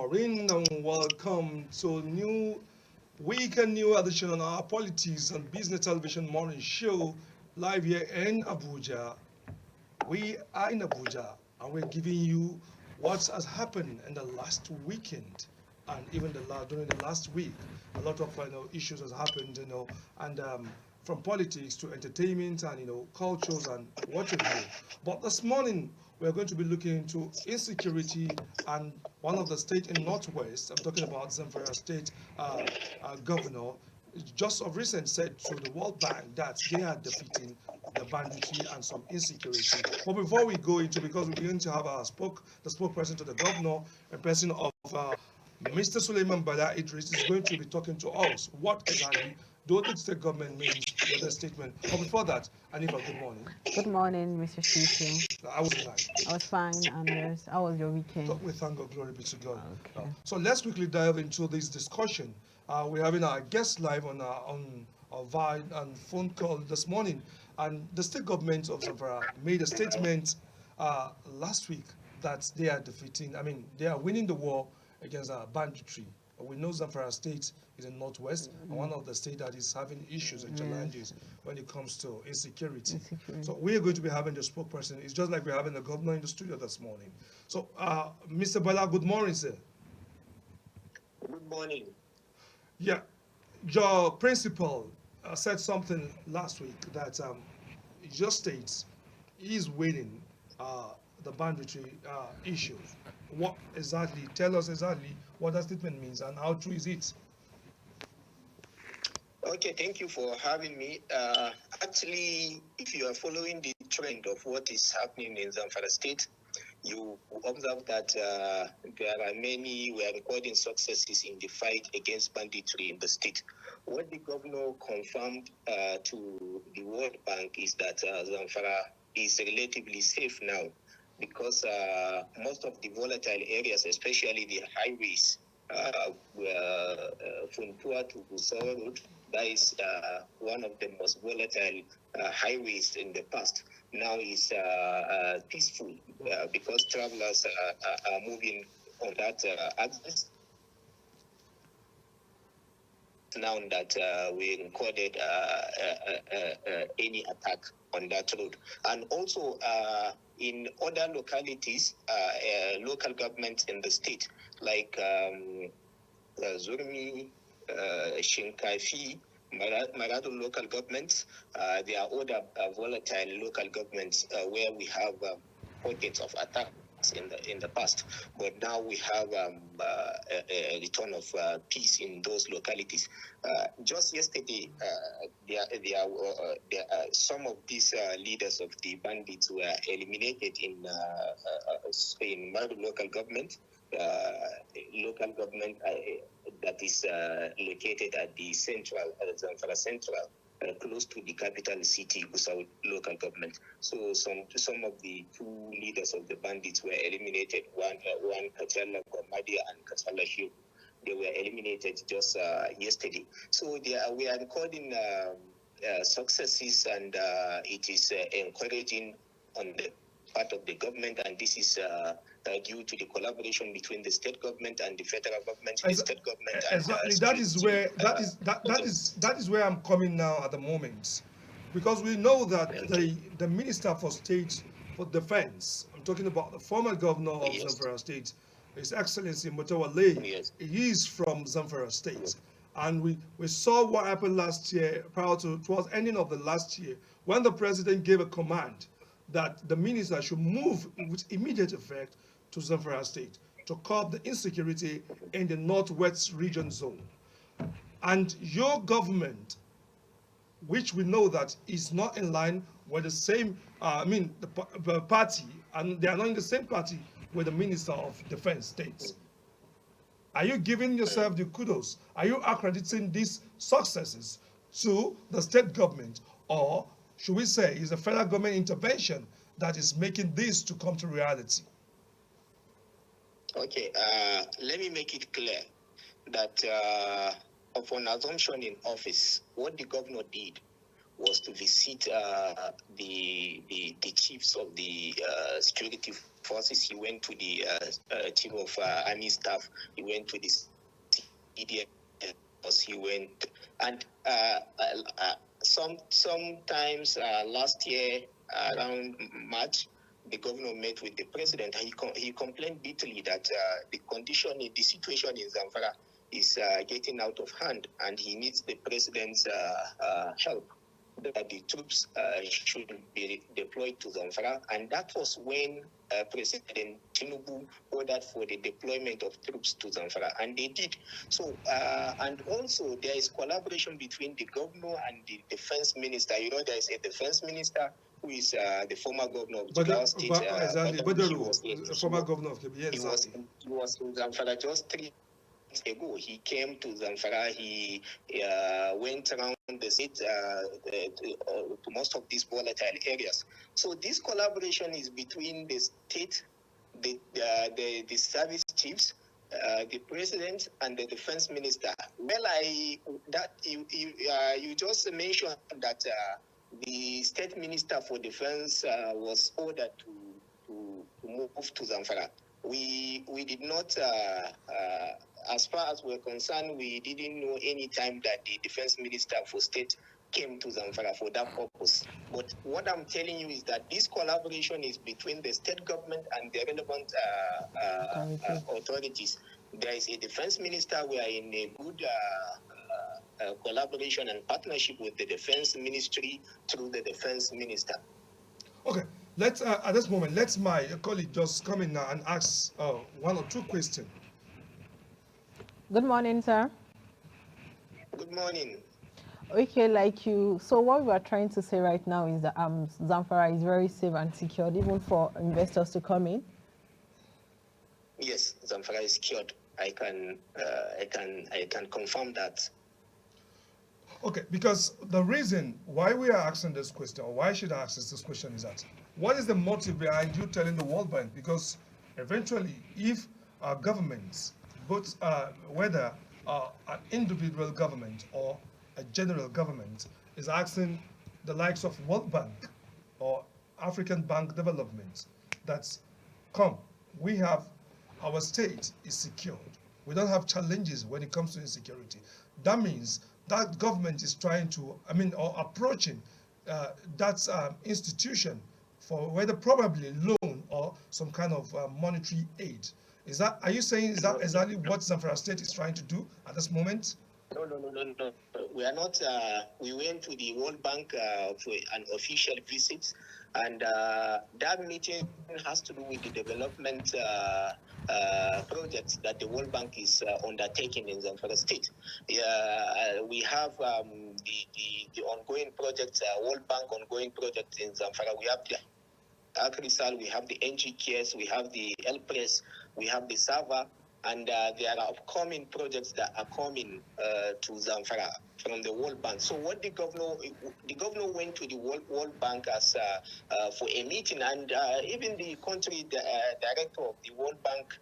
morning and welcome to a new week and new edition on our Politics and Business Television Morning Show live here in Abuja. We are in Abuja and we're giving you what has happened in the last weekend and even during the last week. A lot of issues has happened, and from politics to entertainment and cultures and what have you. But this morning we're going to be looking into insecurity and one of the state in Northwest. I'm talking about Zamfara State governor just of recent said to the World Bank that they are defeating the banditry and some insecurity. But before we go into, because we're going to have the spokesperson to the governor, a person of Mr. Suleiman Bala Idris is going to be talking to us what exactly the state government means with the statement. But before that, Anifa, good morning. Good morning, Mr. Shitu. I was like, I was fine, and yours? How was your weekend? we thank God, glory be to God. Okay. So let's quickly dive into this discussion. We're having our guest live on our via and phone call this morning, and the state government of Zamfara made a statement last week that they are defeating. I mean, they are winning the war against banditry. We know Zamfara State is in Northwest and one of the states that is having issues and challenges when it comes to insecurity. So we are going to be having the spokesperson. It's just like we're having the governor in the studio this morning. So, Mr. Bala, good morning, sir. Good morning. Yeah, your principal said something last week that your state is winning the banditry issue. What exactly? Tell us exactly what that statement means and how true is it? Okay, thank you for having me. Actually, if you are following the trend of what is happening in Zamfara State, you observe that there are we are recording successes in the fight against banditry in the state. What the governor confirmed to the World Bank is that Zamfara is relatively safe now because most of the volatile areas, especially the highways, were Funtua to Gusau Road, that is one of the most volatile highways in the past, now is peaceful because travelers are moving on that axis. Now that we recorded any attack on that road. And also in other localities, local governments in the state, like Zurmi, Shinkafi, Marado local governments, there are other volatile local governments where we have pockets of attacks in the past, but now we have a return of peace in those localities. Just yesterday, some of these leaders of the bandits were eliminated in Marado local government. Local government that is located at the Zamfara Central, close to the capital city, Gusau local government. So some of the two leaders of the bandits were eliminated. One Kachala Gormadia and Kachala Shiu. They were eliminated just yesterday. So we are recording successes, and it is encouraging on the part of the government, and this is due to the collaboration between the state government and the federal government. The state government exactly. That is where I'm coming now at the moment, because we know that the Minister for State for Defense, I'm talking about the former governor of Zamfara State, His Excellency Mutawale, he is from Zamfara State. And we saw what happened last year, towards ending of the last year, when the president gave a command that the minister should move with immediate effect to Zamfara State to curb the insecurity in the Northwest region zone. And your government, which we know that is not in line with the same, the party, and they are not in the same party with the Minister of Defense States. Are you giving yourself the kudos? Are you accrediting these successes to the state government, or should we say is the federal government intervention that is making this to come to reality? Okay, let me make it clear that upon assumption in office, what the governor did was to visit the chiefs of the security forces, he went to the chief of army staff, he went to the CDF, he went, and sometimes last year around March, the governor met with the president. He complained bitterly that the situation in Zamfara is getting out of hand, and he needs the president's help, that the troops should be deployed to Zamfara. And that was when President Tinubu ordered for the deployment of troops to Zamfara, and they did. So, and also there is collaboration between the governor and the defense minister. You know, there is a defense minister who is the former governor of Jigawa State. Exactly, former governor of Kebbi. He was in Zamfara just 3 months ago. He came to Zamfara. He went around the state to most of these volatile areas. So this collaboration is between the state, the service chiefs, the president, and the defense minister. Well, you just mentioned that the state minister for defense was ordered to move to Zamfara. We did not, as far as we're concerned, we didn't know any time that the defense minister for state came to Zamfara for that purpose. But what I'm telling you is that this collaboration is between the state government and the relevant authorities. There is a defense minister. We are in a good collaboration and partnership with the defense ministry through the defense minister. Okay, let's at this moment, let my colleague just come in now and ask 1 or 2 questions. Good morning, sir. Good morning. Okay, like you, so what we are trying to say right now is that Zamfara is very safe and secured, even for investors to come in. Yes, Zamfara is secured. I can confirm that. Okay, because the reason why we are asking this question, or why should I ask this question, is that what is the motive behind you telling the World Bank? Because eventually, if our governments, both whether an individual government or a general government, is asking the likes of World Bank or African Bank Development, that's come, we have, our state is secured. We don't have challenges when it comes to insecurity. That means that government is trying to, or approaching that institution for whether probably loan or some kind of monetary aid. Are you saying, is that exactly what Zamfara State is trying to do at this moment? No. We are not. We went to the World Bank for an official visit, and that meeting has to do with the development projects that the World Bank is undertaking in Zamfara State. We have the ongoing projects, World Bank ongoing projects in Zamfara. We have the Agrisal, we have the NGKS, we have the LPRES, we have the SAVA, and there are upcoming projects that are coming to Zamfara from the World Bank. So what the governor went to the World Bank as for a meeting, and even the country director of the World Bank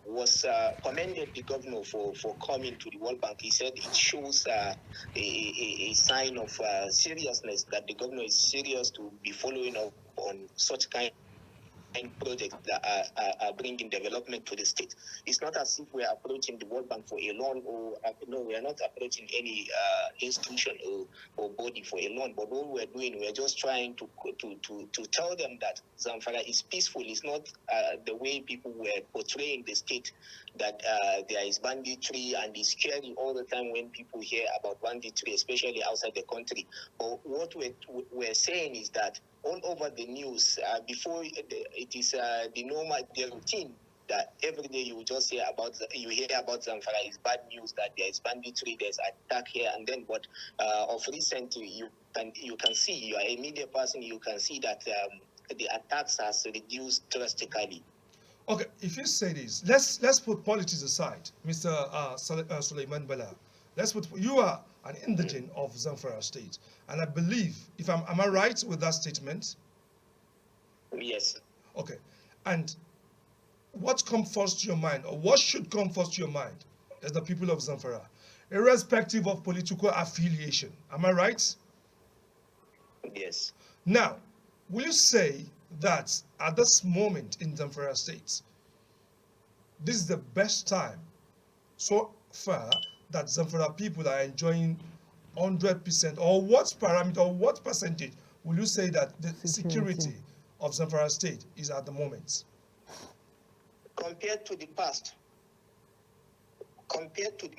was commended the governor for coming to the World Bank. He said it shows a sign of seriousness, that the governor is serious to be following up on such kind projects that are bringing development to the state. It's not as if we are approaching the World Bank for a loan, or no, we are not approaching any institution or body for a loan. But what we're doing, we're just trying to tell them that Zamfara is peaceful. It's not the way people were portraying the state, that there is banditry, and it's scary all the time when people hear about banditry, especially outside the country. But what we're saying is that all over the news, before it is the routine that every day you just hear about Zamfara is bad news, that there is banditry, there's attack here and then. But of recent, you can see, you are a media person, you can see that the attacks has reduced drastically. Okay, if you say this, let's put politics aside, Mr. Suleiman Bala. You are an indigene of Zamfara State, and I believe, am I right with that statement? Yes. Okay, and what comes first to your mind, or what should come first to your mind, as the people of Zamfara, irrespective of political affiliation? Am I right? Yes. Now, will you say that at this moment in Zamfara State, this is the best time so far that Zamfara people are enjoying 100%, or what parameter or what percentage will you say that the security of Zamfara State is at the moment? Compared to the past,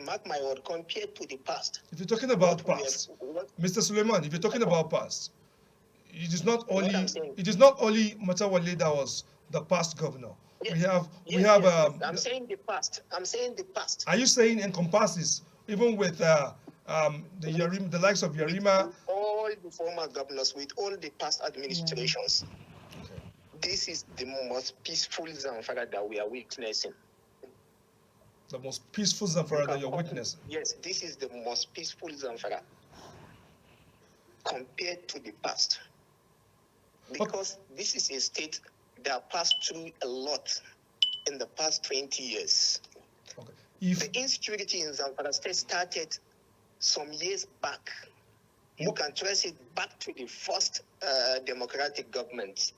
mark my word, compared to the past. If you're talking about past, Mr. Suleiman, if you're talking about past, it is not only Matawale that was the past governor. Yes, we have. Yes. I'm saying the past. Are you saying encompasses even with the likes of Yarima? With all the former governors, with all the past administrations, this is the most peaceful Zamfara that we are witnessing. The most peaceful Zamfara that you're witnessing? Yes, this is the most peaceful Zamfara compared to the past. Because this is a state that passed through a lot in the past 20 years. Okay. The insecurity in Zamfara state started some years back. You can trace it back to the first democratic government.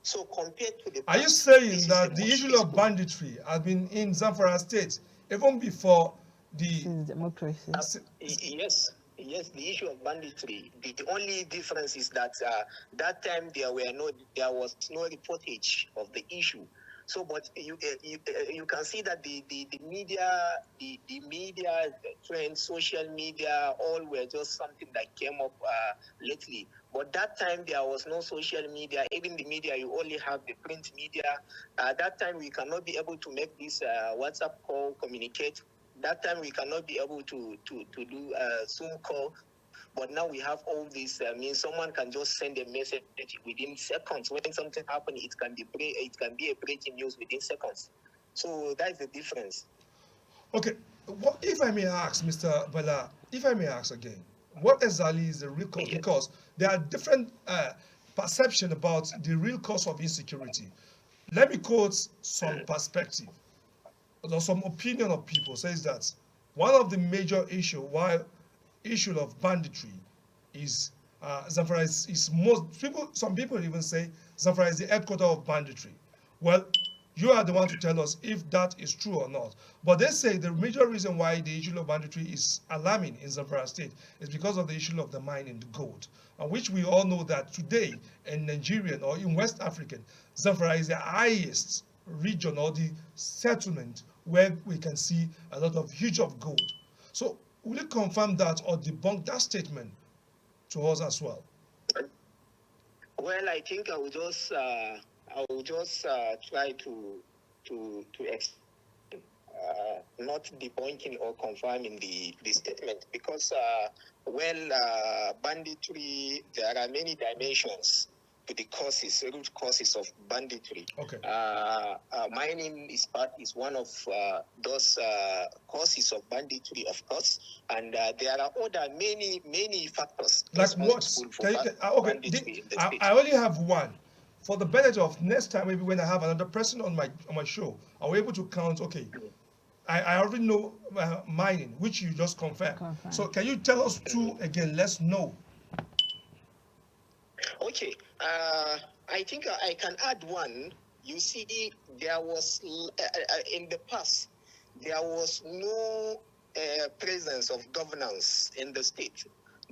So compared to the past, are you saying that the issue of banditry has been in Zamfara State even before the democracy? Yes, the issue of banditry. The only difference is that that time there was no reportage of the issue. So, but you can see that the media, the media trend, social media, all were just something that came up lately. But that time there was no social media. Even the media, you only have the print media. That time we cannot be able to make this WhatsApp call, communicate. That time we cannot be able to do a Zoom call. But now we have all this. Means someone can just send a message within seconds. When something happens, it can be a breaking news within seconds. So that's the difference. Okay, if I may ask, Mr. Bala, if I may ask again, what exactly is the real cause? Because there are different perceptions about the real cause of insecurity. Let me quote some perspective or some opinion of people. Says that one of the major issue of banditry is Zamfara is most people. Some people even say Zamfara is the headquarters of banditry. Well, you are the one to tell us if that is true or not. But they say the major reason why the issue of banditry is alarming in Zamfara State is because of the issue of the mining, the gold, which we all know that today in Nigerian or in West African, Zamfara is the highest region or the settlement where we can see a lot of huge of gold. So will you confirm that or debunk that statement to us as well? Well, I think I will just try to explain, not debunking or confirming the statement, because banditry, there are many dimensions to the root causes of banditry. Okay. Mining is one of those causes of banditry, of course, and there are other many factors. Like what? Banditry in the state. I only have one. For the benefit of next time, maybe when I have another person on my show, I'll be able to count. Okay, I already know mining, which you just confirmed. So can you tell us two again? Let's know. Okay, I think I can add one. You see, there was in the past there was no presence of governance in the state.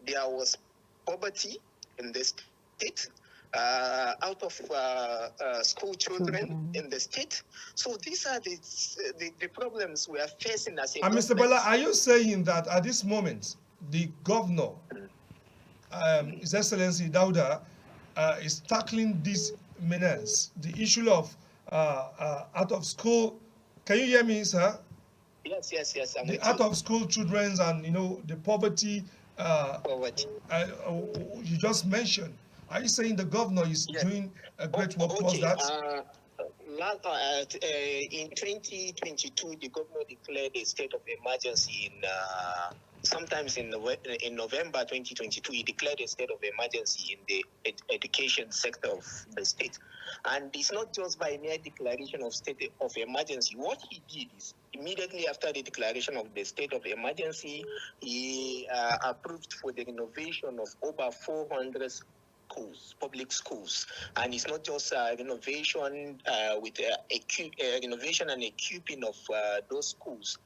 There was poverty in the state. Out of school children in the state. So these are the problems we are facing as a government. Mr. Bala, are you saying that at this moment, the governor, His Excellency Dauda, is tackling this menace, the issue of out of school? Can you hear me, sir? Yes. The out of school children and the poverty. You just mentioned. Are you saying the governor is doing a great work towards that? In 2022, the governor declared a state of emergency sometimes in November 2022, he declared a state of emergency in the education sector of the state. And it's not just by mere declaration of state of emergency. What he did is, immediately after the declaration of the state of emergency, he approved for the renovation of over 400 schools, public schools, and it's not just renovation with renovation and equipping of those schools.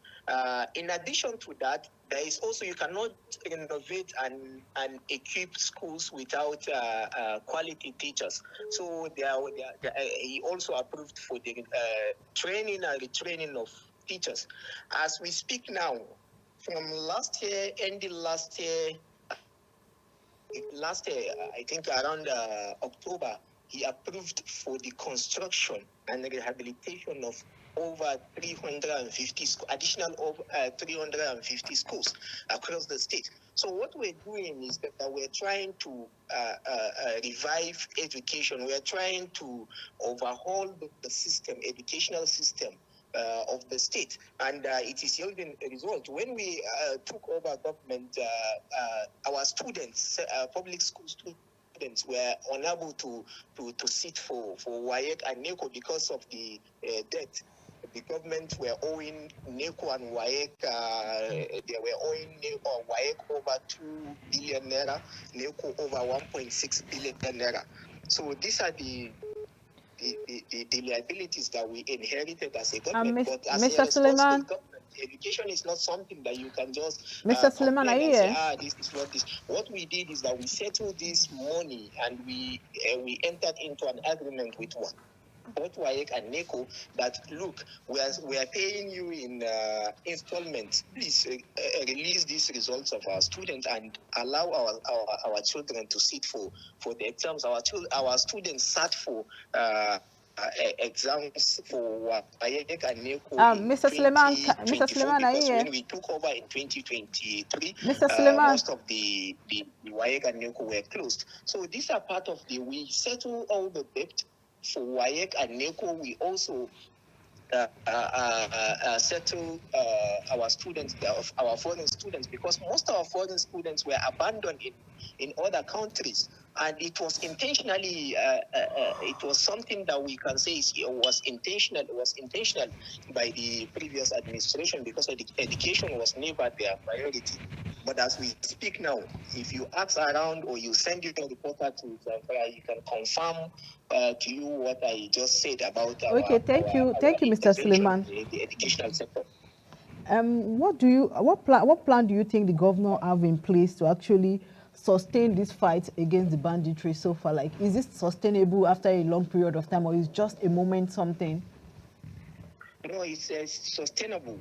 In addition to that, there is also, you cannot renovate and equip schools without quality teachers. So he also approved for the training and retraining of teachers. As we speak now, from last year, ending last year, I think around October, he approved for the construction and rehabilitation of over 350 additional over 350 schools across the state. So what we're doing is that we're trying to revive education. We're trying to overhaul the system, educational system of the state, and it is yielding a result. When we took over government, our students, public school students, were unable to sit for WAEC and NECO because of the debt. The government were owing NECO and WAEC, they were owing WAEC over 2 billion naira, NECO over 1.6 billion naira. So these are the liabilities that we inherited as a government. But as Mr. a responsible Suleiman, government, education is not something that you can just Mr. Suleiman, are complain you and say, here? this is what this. What we did is that we settled this money and we entered into an agreement with both WAEC and NECO that, look, we are paying you in installments. Please release these results of our students and allow our children to sit for the exams. Our students sat for exams for WAEC and NECO in Mr. Suleiman, 2024, are you because here? when we took over in 2023, Mr. Suleiman, most of the WAEC and NECO were closed. So these are part of we settle all the debt for WAEC and NECO. We also settle our students, our foreign students, because most of our foreign students were abandoned in other countries, and it was intentionally. It was something that we can say was intentional. It was intentional by the previous administration, because education was never their priority. But as we speak now, if you ask around or you send your reporter to Zamfara, you can confirm to you what I just said about okay, thank you, Mr. Suleiman. in the educational sector. What plan do you think the governor have in place to actually sustain this fight against the banditry so far? Like, is this sustainable after a long period of time, or is just a moment something? No, it's sustainable.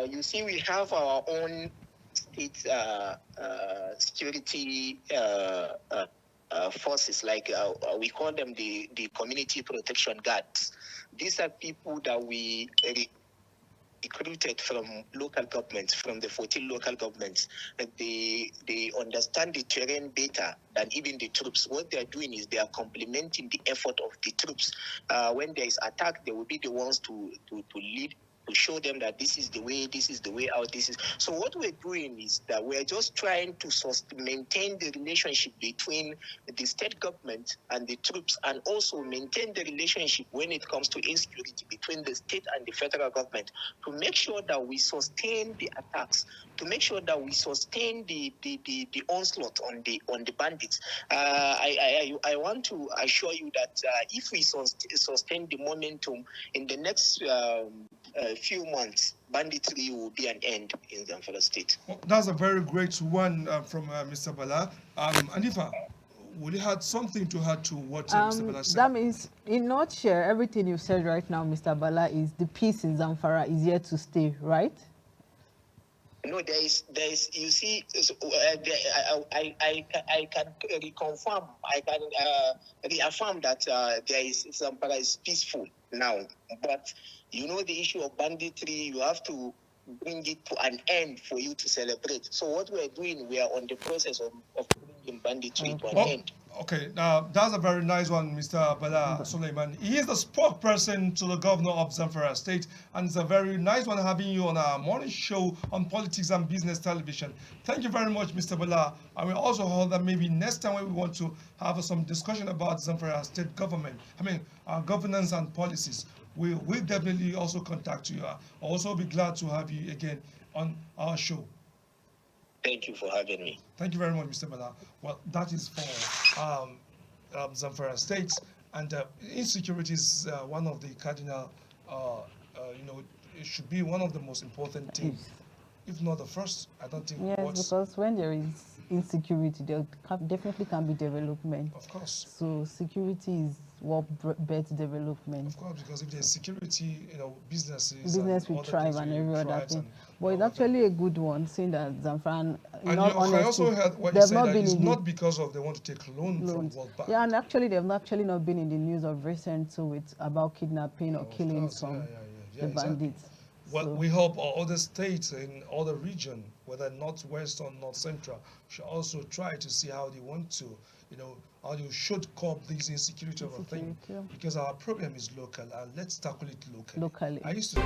You see, we have our own state security forces, like we call them the community protection guards. These are people that we recruited from local governments, from the 14 local governments. They understand the terrain better than even the troops. What they are doing is they are complementing the effort of the troops. When there is attack, they will be the ones to lead, to show them that this is the way out, this is. So what we're doing is that we're just trying to maintain the relationship between the state government and the troops, and also maintain the relationship when it comes to insecurity between the state and the federal government, to make sure that we sustain the attacks, to make sure that we sustain the onslaught on the bandits. I want to assure you that if we sustain the momentum in the next few months, banditry will be an end in Zamfara state. Well, that's a very great one from Mr. Bala. Anifa, would you have something to add to what Mr. Bala said? That means, in nutshell, everything you said right now, Mr. Bala, is the peace in Zamfara is here to stay, right? No, there is. You see, I can reconfirm. I can reaffirm that Zamfara is peaceful now. But you know, the issue of banditry, you have to bring it to an end for you to celebrate. So what we are doing, we are on the process of bringing banditry to an end. Okay, now that's a very nice one, Mr. Bala Suleiman. He is the spokesperson to the governor of Zamfara State, and it's a very nice one having you on our morning show on Politics and Business Television. Thank you very much, Mr. Bala. And we also hope that maybe next time when we want to have some discussion about Zamfara State government, our governance and policies, we'll definitely also contact you. I'll also be glad to have you again on our show. Thank you for having me. Thank you very much, Mr. Bala. Well, that is for Zamfara State, and insecurity is one of the cardinal, it should be one of the most important things, Yes. if not the first. I don't think Yes, what's, because when there is insecurity, there definitely can be development. of course. So security is what bets development. Of course, because if there's security, businesses Business and will other thrive things and will every other thrive thing. and But it's all of that. actually a good one, seeing that Zamfara, in And all I honesty, also heard what you they've said not that been it's in the not because of they want to take loan from loans. World Bank. Yeah, and actually they've actually not been in the news of recent too with about kidnapping or Of killings course, from yeah, the exactly. bandits. Well, So we hope all other states in other region, whether northwest or north central, should also try to see how they want to, how you should cope this insecurity of a thing. Insecurity, yeah. Because our problem is local, and let's tackle it locally. Locally. I used to.